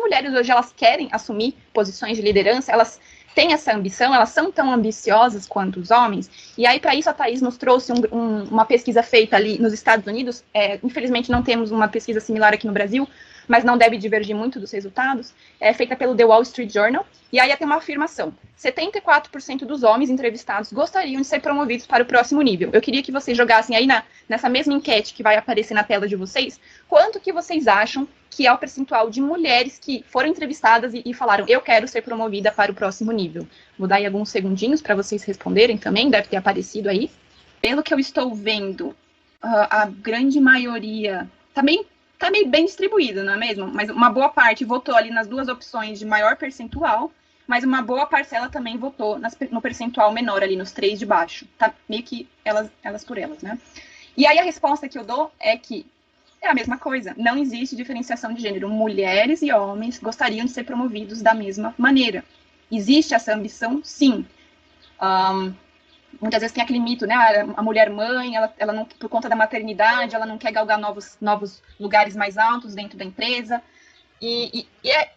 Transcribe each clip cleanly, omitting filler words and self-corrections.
mulheres hoje elas querem assumir posições de liderança, elas têm essa ambição, elas são tão ambiciosas quanto os homens. E aí, para isso, a Thaís nos trouxe uma pesquisa feita ali nos Estados Unidos. Infelizmente, não temos uma pesquisa similar aqui no Brasil, mas não deve divergir muito dos resultados. É feita pelo The Wall Street Journal. E aí tem uma afirmação: 74% dos homens entrevistados gostariam de ser promovidos para o próximo nível. Eu queria que vocês jogassem aí nessa mesma enquete que vai aparecer na tela de vocês, quanto que vocês acham que é o percentual de mulheres que foram entrevistadas e falaram, eu quero ser promovida para o próximo nível. Vou dar aí alguns segundinhos para vocês responderem também, deve ter aparecido aí. Pelo que eu estou vendo, a grande maioria tá meio bem distribuída, não é mesmo? Mas uma boa parte votou ali nas duas opções de maior percentual, mas uma boa parcela também votou no percentual menor ali, nos 3 de baixo. Tá meio que elas por elas, né? E aí a resposta que eu dou é que é a mesma coisa. Não existe diferenciação de gênero. Mulheres e homens gostariam de ser promovidos da mesma maneira. Existe essa ambição? Sim. Muitas vezes tem aquele mito, né? A mulher mãe, ela não, por conta da maternidade, ela não quer galgar novos lugares mais altos dentro da empresa. E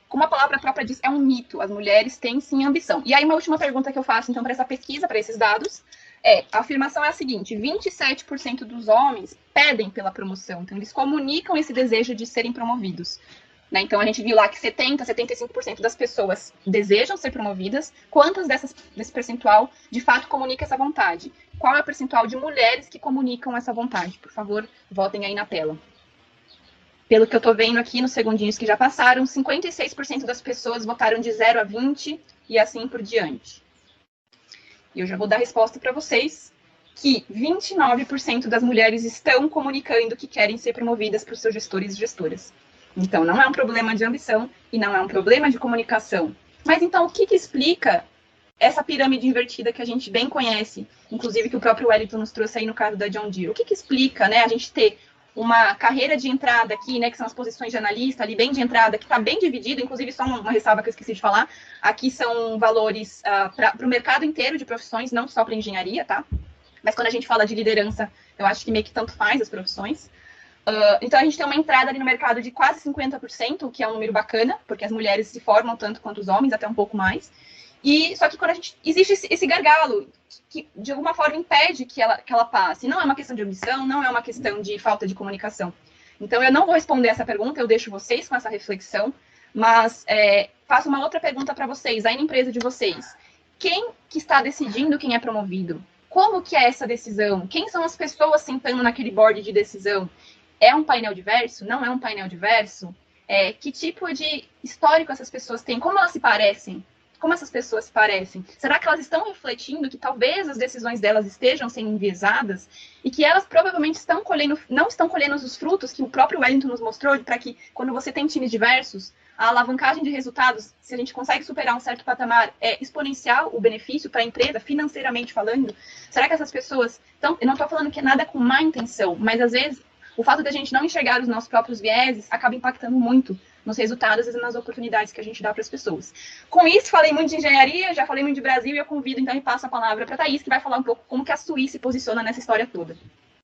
como a palavra própria diz, é um mito. As mulheres têm, sim, ambição. E aí, uma última pergunta que eu faço, então, para essa pesquisa, para esses dados, a afirmação é a seguinte: 27% dos homens pedem pela promoção. Então, eles comunicam esse desejo de serem promovidos. Né? Então, a gente viu lá que 75% das pessoas desejam ser promovidas. Quantas desse percentual, de fato, comunica essa vontade? Qual é o percentual de mulheres que comunicam essa vontade? Por favor, votem aí na tela. Pelo que eu estou vendo aqui, nos segundinhos que já passaram, 56% das pessoas votaram de 0 a 20 e assim por diante. E eu já vou dar a resposta para vocês, que 29% das mulheres estão comunicando que querem ser promovidas para os seus gestores e gestoras. Então, não é um problema de ambição e não é um problema de comunicação. Mas, então, o que explica essa pirâmide invertida que a gente bem conhece, inclusive que o próprio Wellington nos trouxe aí no caso da John Deere? O que explica, né, a gente ter uma carreira de entrada aqui, né, que são as posições de analista, ali bem de entrada, que está bem dividida, inclusive só uma ressalva que eu esqueci de falar, aqui são valores para o mercado inteiro de profissões, não só para engenharia, tá? Mas quando a gente fala de liderança, eu acho que meio que tanto faz as profissões. Então a gente tem uma entrada ali no mercado de quase 50%, o que é um número bacana, porque as mulheres se formam tanto quanto os homens, até um pouco mais. E só que quando existe esse gargalo que de alguma forma impede que ela passe. Não é uma questão de ambição, não é uma questão de falta de comunicação. Então eu não vou responder essa pergunta, eu deixo vocês com essa reflexão, mas faço uma outra pergunta para vocês, aí na empresa de vocês. Quem que está decidindo quem é promovido? Como que é essa decisão? Quem são as pessoas sentando naquele board de decisão? É um painel diverso? Não é um painel diverso? Que tipo de histórico essas pessoas têm? Como elas se parecem? Como essas pessoas se parecem? Será que elas estão refletindo que talvez as decisões delas estejam sendo enviesadas e que elas provavelmente não estão colhendo os frutos que o próprio Wellington nos mostrou, para que quando você tem times diversos, a alavancagem de resultados, se a gente consegue superar um certo patamar, é exponencial o benefício para a empresa, financeiramente falando? Será que essas pessoas estão... Eu não estou falando que é nada com má intenção, mas às vezes o fato da gente não enxergar os nossos próprios vieses acaba impactando muito nos resultados e nas oportunidades que a gente dá para as pessoas. Com isso, falei muito de engenharia, já falei muito de Brasil, e eu convido, então, e passo a palavra para a Thaís, que vai falar um pouco como que a Suíça se posiciona nessa história toda.